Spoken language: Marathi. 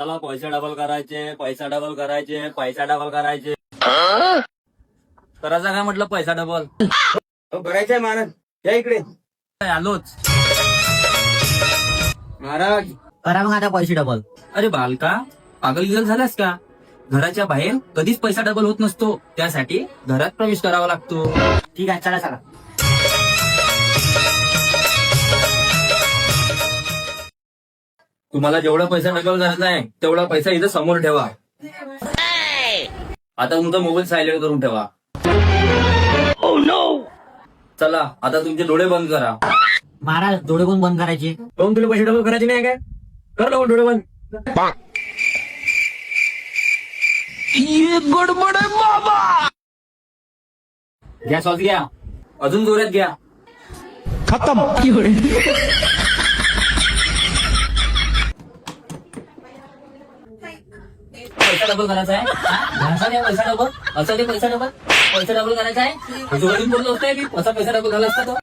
चला पैसे डबल करायचे, पैसा डबल करायचे, पैसा डबल करायचे. करायचा काय म्हटलं पैसा डबल? करायचंय महाराज, या इकडे. आलोच महाराज करा मग आता पैसे डबल. अरे बालका, पागल गिगल झालास का? घराच्या बाहेर कधीच पैसा डबल होत नसतो, त्यासाठी घरात प्रवेश करावा लागतो. ठीक आहे, चला चला. तुम्हाला जेवढा पैसा डबल करायचा आहे तेवढा पैसा इथं समोर ठेवा. आता तुमचा मोबाईल सायलेंट करून ठेवा. चला आता तुमचे डोळे बंद करा. महाराज डोळे कोण बंद करायचे? काहून तुला पैसे डबल करायचे नाही काय? कर लवकर डोळे बंद. घ्या श्वास घ्या, अजून जोरात घ्या. पैसा डबल करायचा आहे. असा दे पैसा डबल, असा दे पैसा डबल, पैसा डबल करायचा आहे. जोडून बोललो असतंय की असा पैसा डबल झाला असता तो.